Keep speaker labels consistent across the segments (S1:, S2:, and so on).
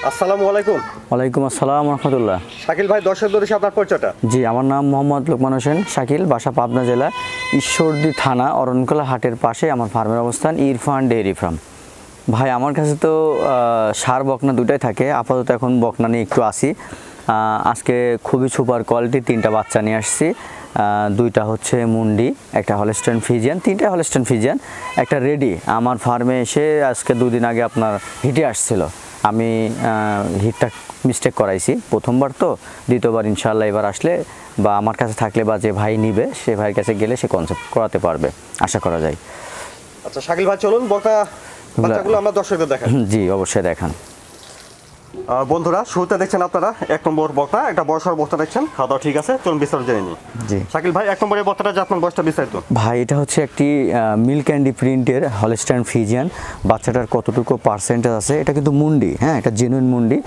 S1: আসসালামু আলাইকুম।
S2: ওয়ালাইকুম আসসালাম রহমতুল্লাহ।
S1: শাকিল ভাই, দর্শকদের উদ্দেশ্যে আপনার পরিচয়টা।
S2: জি, আমার নাম মোহাম্মদ লোকমান হোসেন শাকিল, বাসা পাবনা জেলা ঈশ্বরদী থানা অরণকোলা হাটের পাশে আমার ফার্মের অবস্থান, ইরফান ডেয়ারি ফার্ম। ভাই আমার কাছে তো ষাঁড় বকনা দুটাই থাকে, আপাতত এখন বকনা নিয়ে একটু আসি। আজকে খুবই সুপার কোয়ালিটি 3টা বাচ্চা নিয়ে আসছি। 2টা হচ্ছে মুন্ডি, একটা হলস্টাইন ফ্রিজিয়ান, 3টা হলস্টাইন ফ্রিজিয়ান, একটা রেডি। আমার ফার্মে এসে আজকে 2 দিন আগে আপনার হিটে আসছিল, আমি হিটটা মিস্টেক করাইছি প্রথমবার, তো দ্বিতীয়বার ইনশাআল্লাহ এবার আসলে বা আমার কাছে থাকলে বা যে ভাই নিবে সে ভাইয়ের কাছে গেলে সে কনসেপ্ট করাতে পারবে, আশা করা যায়।
S1: আচ্ছা শাকিল ভাই, চলুন বাচ্চাগুলো আমরা দর্শকদের দেখাই।
S2: জি অবশ্যই দেখান।
S1: বন্ধুরা, শুরুতে দেখছেন আপনারা 1 নম্বর বকনা, একটা বয়সের বকনা দেখছেন। খাওয়া দাওয়া ঠিক আছে, চলুন বিস্তারিত জেনে নিই।
S2: জি
S1: শাকিল ভাই, 1 নম্বরের বকনাটা যে আপনার বয়সটা বিস্তারিত।
S2: ভাই এটা হচ্ছে একটি মিল্ক ক্যান্ডি প্রিন্টের হলস্টাইন ফ্রিজিয়ান। বাচ্চাটার কতটুকু পার্সেন্টেজ আছে, এটা কিন্তু মুন্ডি, হ্যাঁ এটা জেনুইন মুন্ডি।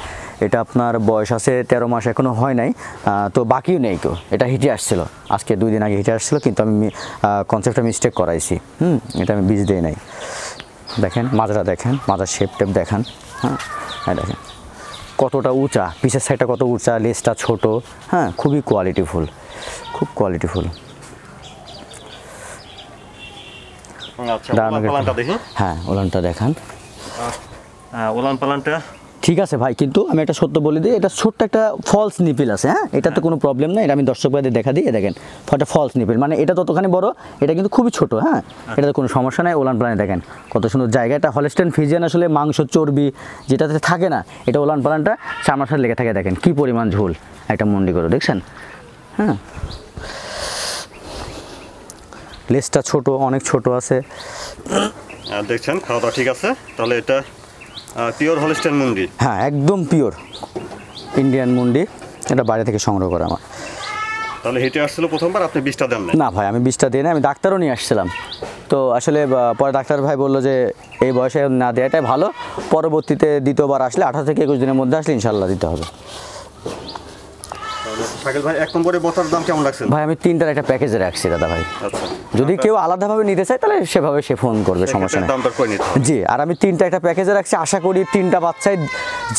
S2: এটা আপনার বয়স আছে 13 মাস, এখনও হয় নাই, তো বাকিও নেই। তো এটা হিটে আসছিল, আজকে 2 দিন আগে হিটে আসছিল, কিন্তু আমি কনসেপ্টটা মিস্টেক করাইছি। এটা আমি বীজ দিই নাই। দেখেন মাজাটা, দেখেন মাজার শেপ টেপ দেখান। হ্যাঁ দেখেন কতটা উঁচা, পিছের সাইডটা কত উঁচা, লেজটা ছোট, হ্যাঁ খুবই কোয়ালিটিফুল, খুব কোয়ালিটিফুল। হ্যাঁ ওলানটা দেখান।
S1: ওলান পালানটা
S2: ঠিক আছে ভাই, কিন্তু আমি একটা সত্য বলে দিই, এটা ছোট্ট একটা ফলস নিপিল আছে। হ্যাঁ এটাতে কোনো প্রবলেম নাই, এটা আমি দর্শক ভাইদের দেখা দিই। দেখেন একটা ফলস নিপিল, মানে এটা ততখানি বড়, এটা কিন্তু খুবই ছোট। হ্যাঁ এটাতে কোনো সমস্যা নাই। ওলান পালানে দেখেন কত সুন্দর জায়গা। এটা হলস্টাইন ফ্রিজিয়ান, আসলে মাংস চর্বি যেটাতে থাকে না, এটা ওলান পালানটা চামড়ার সাথে লেগে থাকে। দেখেন কি পরিমাণ ঝোল একটা মুন্ডি করে, দেখছেন? হ্যাঁ লেজটা ছোট, অনেক ছোট আছে।
S1: দেখছেন, খাওয়া দাওয়া ঠিক আছে। তাহলে এটা পিওর হলস্টাইন মুন্ডি।
S2: হ্যাঁ একদম পিওর ইন্ডিয়ান মুন্ডি, এটা বাইরে থেকে সংগ্রহ করা আমার।
S1: তাহলে হেঁটে আসছিল প্রথমবার, আপনি 20টা দেন
S2: না ভাই, আমি 20টা দিই না, আমি ডাক্তারও নিয়ে আসছিলাম। তো আসলে পরে ডাক্তার ভাই বললো যে এই বয়সে না দেওয়াটাই ভালো, পরবর্তীতে দ্বিতীয়বার আসলে 18 থেকে 21 দিনের মধ্যে আসলে ইনশাল্লাহ দিতে হবে।
S1: শাকিল ভাই, 1 নম্বরের বকনার দাম কেমন রাখছেন?
S2: ভাই আমি 3টার একটা প্যাকেজে রাখছি দাদা ভাই।
S1: আচ্ছা,
S2: যদি কেউ আলাদাভাবে নিতে চায় তাহলে সেভাবে সে ফোন করবে, সমস্যা নেই। জি, আর আমি 3টা একটা প্যাকেজে রাখছি। আশা করি 3টা বাচ্চায়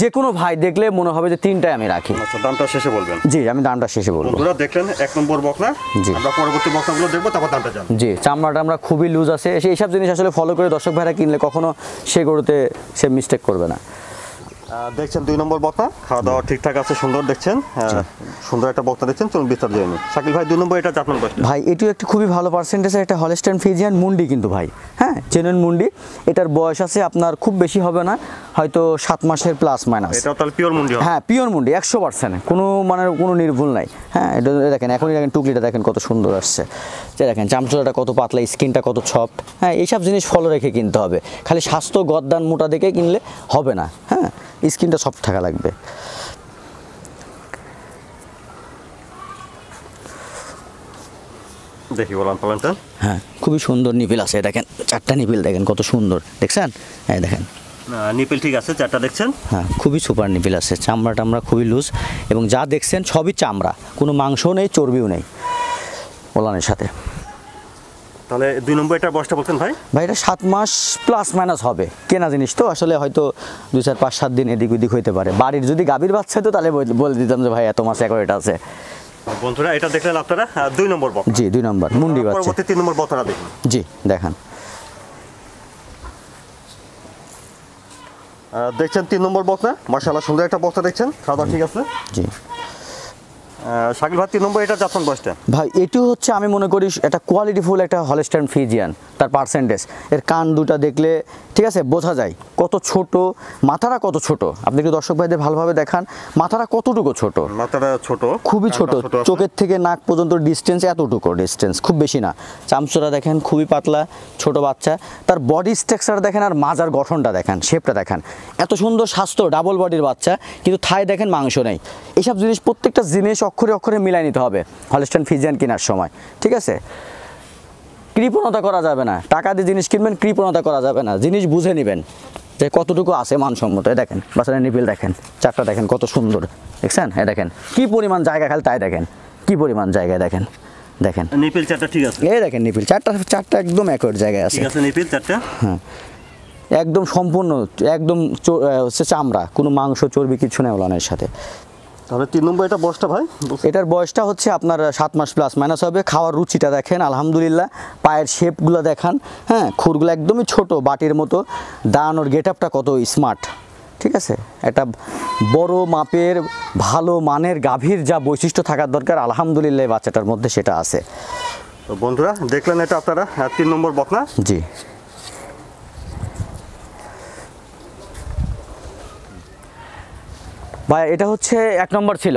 S2: যে কোনো ভাই দেখলে মনে হবে যে 3টাই আমি রাখি।
S1: আচ্ছা, দামটা শেষে বলবেন?
S2: জি, আমি দামটা শেষে বলবো।
S1: বন্ধুরা দেখলেন 1 নম্বর বকনা।
S2: জি,
S1: আমরা পরবর্তী বকনাগুলো দেখবো, তারপর দামটা জানবো।
S2: জি, চামড়াটা আমরা খুবই লুজ আছে, এইসব জিনিস আসলে ফলো করে দর্শক ভাইরা কিনলে কখনো সে গরুতে সে মিস্টেক করবে না।
S1: দেখছেন 2 নম্বর বকনা, খাওয়া দাওয়া ঠিকঠাক আছে, সুন্দর দেখছেন, সুন্দর একটা বকনা দেখছেন। চলুন বিস্তারিত জেনে নিই। শাকিল ভাই, 2 নম্বর এটা আপনার বয়স?
S2: ভাই এটিও একটি খুবই ভালো পার্সেন্টেজের একটা হলস্টাইন ফ্রিজিয়ান মুন্ডি কিন্তু ভাই, হ্যাঁ জেনুইন মুন্ডি। এটার বয়স আছে আপনার খুব বেশি হবে না, হয়তো 7 মাসের প্লাস মাইনাস।
S1: এটা তাহলে পিওর মুন্ডি?
S2: হ্যাঁ পিওর মুন্ডি 100%, কোনো মানে কোনো নির্ভুল নাই। হ্যাঁ এটা দেখেন, এখনই দেখেন টুকলিটা দেখেন কত সুন্দর আসছে, যে দেখেন চামচুলাটা কত পাতলা, স্কিনটা কত সফট। হ্যাঁ এইসব জিনিস ফলো রেখে কিনতে হবে, খালি স্বাস্থ্য গদ্দান মোটা দেখে কিনলে হবে না। হ্যাঁ স্কিনটা সফট থাকা লাগবে।
S1: দেখি ওলান পালানটা।
S2: হ্যাঁ খুবই সুন্দর নিপিল আছে, দেখেন 4টা নিপিল দেখেন কত সুন্দর, দেখছেন? হ্যাঁ দেখেন
S1: নিপিল ঠিক আছে, 4টা দেখছেন।
S2: হ্যাঁ খুবই সুপার নিপিল আছে, চামড়া টামড়া খুবই লুজ, এবং যা দেখছেন সবই চামড়া, কোনো মাংসও নেই, চর্বিও নেই ওলানের সাথে।
S1: তাহলে 2 নম্বর এটা বয়সটা বলছেন ভাই?
S2: ভাই এটা 7 মাস প্লাস মাইনাস হবে, কেনা জিনিস তো আসলে হয়তো 2, 4, 5, 7 দিন এদিক ওদিক হইতে পারে। বাড়ির যদি গাভীর বাচ্চা তো তাহলে বলে দিতাম যে ভাই এত মাস অ্যাকোরেট আছে।
S1: বন্ধুরা এটা দেখলেন আপনারা 2 নম্বর বকনা।
S2: জি 2 নম্বর মুন্ডি বাচ্চা।
S1: পরবর্তী 3 নম্বর বকনা দেখুন।
S2: জি দেখান।
S1: দেখছেন 3 নম্বর বকনা, মাশাআল্লাহ সুন্দর একটা বকনা দেখছেন, খাওয়া দাওয়া ঠিক আছে।
S2: জি
S1: শাকিল ভাই, 3 নম্বর এটা জাতমান বয়সটা?
S2: ভাই এটিও হচ্ছে আমি মনে করি একটা কোয়ালিটিফুল একটা হলস্টাইন ফ্রিজিয়ান। তার পার্সেন্টেজ, এর কান দুটা দেখলে ঠিক আছে বোঝা যায় কত ছোট, মাথাটা কত ছোট। আপনি কি দর্শক ভাইদের ভালোভাবে দেখান মাথাটা কতটুকু ছোট?
S1: মাথাটা ছোট,
S2: খুবই ছোট, চোখের থেকে নাক পর্যন্ত ডিস্টেন্স এতটুকু ডিস্টেন্স, খুব বেশি না। চামচুরা দেখেন খুবই পাতলা, ছোট বাচ্চা। তার বডি স্ট্রাকচার দেখেন, আর মাজার গঠনটা দেখেন, শেপটা দেখেন, এত সুন্দর স্বাস্থ্য, ডাবল বডির বাচ্চা, কিন্তু থাই দেখেন মাংস নেই। এইসব জিনিস প্রত্যেকটা জিনিস অক্ষরে অক্ষরে মিলাই নিতে হবে হলস্টাইন ফ্রিজিয়ান কেনার সময়, ঠিক আছে? কৃপণতা করা যাবে না, টাকা দিয়ে জিনিস কিনবেন, কৃপণতা করা যাবে না, জিনিস বুঝে নেবেন যে কতটুকু আছে মানসম্মত। দেখেন বাচ্চারা নিপিল দেখেন, 4টা দেখেন কত সুন্দর, দেখছেন? হ্যাঁ দেখেন কি পরিমাণ জায়গা, খালি তাই দেখেন কি পরিমাণ জায়গায়, দেখেন দেখেন
S1: নিপিল 4টা ঠিক আছে।
S2: এই দেখেন নিপিল 4টা একদম একর জায়গায় আছে,
S1: ঠিক আছে নিপিল 4টা।
S2: হ্যাঁ একদম সম্পূর্ণ একদম হচ্ছে চামড়া, কোনো মাংস চর্বি কিছু নেই ওলানের সাথে।
S1: তাহলে 3 নম্বর এটা বয়সটা ভাই?
S2: এটার বয়সটা হচ্ছে আপনার 7 মাস প্লাস মাইনাস হবে। খাওয়ার রুচিটা দেখেন আলহামদুলিল্লাহ, পায়ের শেপগুলো দেখান, হ্যাঁ খুরগুলো একদমই ছোট বাটির মতো, দাঁড়ানোর গেট আপটা কত স্মার্ট, ঠিক আছে। একটা বড় মাপের ভালো মানের গাভীর যা বৈশিষ্ট্য থাকার দরকার আলহামদুলিল্লাহ বাচ্চাটার মধ্যে সেটা আছে।
S1: তো বন্ধুরা দেখলেন এটা আপনারা 3 নম্বর বকনা।
S2: জি ভাই এটা হচ্ছে 1 নম্বর ছিল,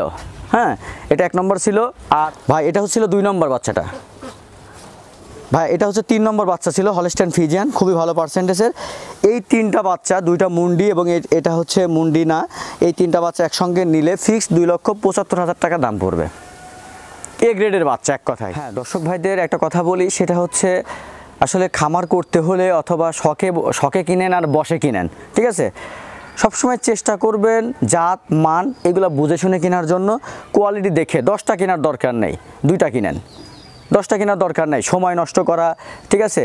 S2: হ্যাঁ এটা 1 নম্বর ছিল। আর ভাই এটা হচ্ছিল 2 নম্বর বাচ্চাটা। ভাই এটা হচ্ছে 3 নম্বর বাচ্চা ছিল, হলস্টাইন ফ্রিজিয়ান, খুবই ভালো পার্সেন্টেজের। এই 3টা বাচ্চা, 2টা মুন্ডি এবং এটা হচ্ছে মুন্ডি না, এই 3টা বাচ্চা একসঙ্গে নিলে ফিক্সড 2,75,000 টাকা দাম পড়বে। এ গ্রেডের বাচ্চা এক কথায়। হ্যাঁ দর্শক ভাইদের একটা কথা বলি, সেটা হচ্ছে আসলে খামার করতে হলে অথবা শখে কিনেন আর বসে কিনেন, ঠিক আছে, সবসময় চেষ্টা করবেন জাত মান এগুলো বুঝে শুনে কেনার জন্য। কোয়ালিটি দেখে 10টা কেনার দরকার নেই, 2টা কিনেন। 10টা কেনার দরকার নাই, সময় নষ্ট করা, ঠিক আছে,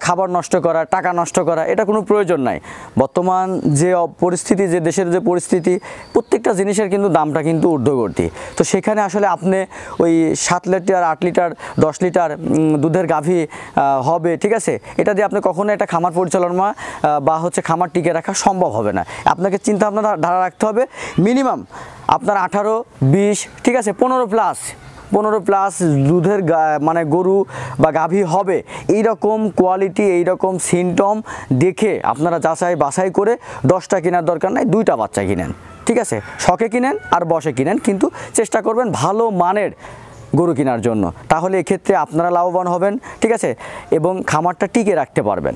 S2: খাবার নষ্ট করা, টাকা নষ্ট করা, এটা কোনো প্রয়োজন নাই। বর্তমান যে পরিস্থিতি, যে দেশের যে পরিস্থিতি, প্রত্যেকটা জিনিসের কিন্তু দামটা কিন্তু ঊর্ধ্বগতি। তো সেখানে আসলে আপনি ওই 7 লিটার 8 লিটার 10 লিটার দুধের গাভী হবে, ঠিক আছে, এটা দিয়ে আপনি কখনো একটা খামার পরিচালনা বা হচ্ছে খামার টিকে রাখা সম্ভব হবে না। আপনাকে চিন্তা ভাবনা ধারা রাখতে হবে মিনিমাম আপনার 18, 20, ঠিক আছে, 15 প্লাস দুধের মানে গরু বা গাভী হবে, এই রকম কোয়ালিটি এই রকম সিমটম দেখে আপনারা যাচাই বাছাই করে 10টা কেনার দরকার নাই, 2টা বাচ্চা কিনেন, ঠিক আছে। শখে কিনেন আর বসে কিনেন, কিন্তু চেষ্টা করবেন ভালো মানের গরু কেনার জন্য, তাহলে এক্ষেত্রে আপনারা লাভবান হবেন, ঠিক আছে, এবং খামারটা টিকে রাখতে পারবেন।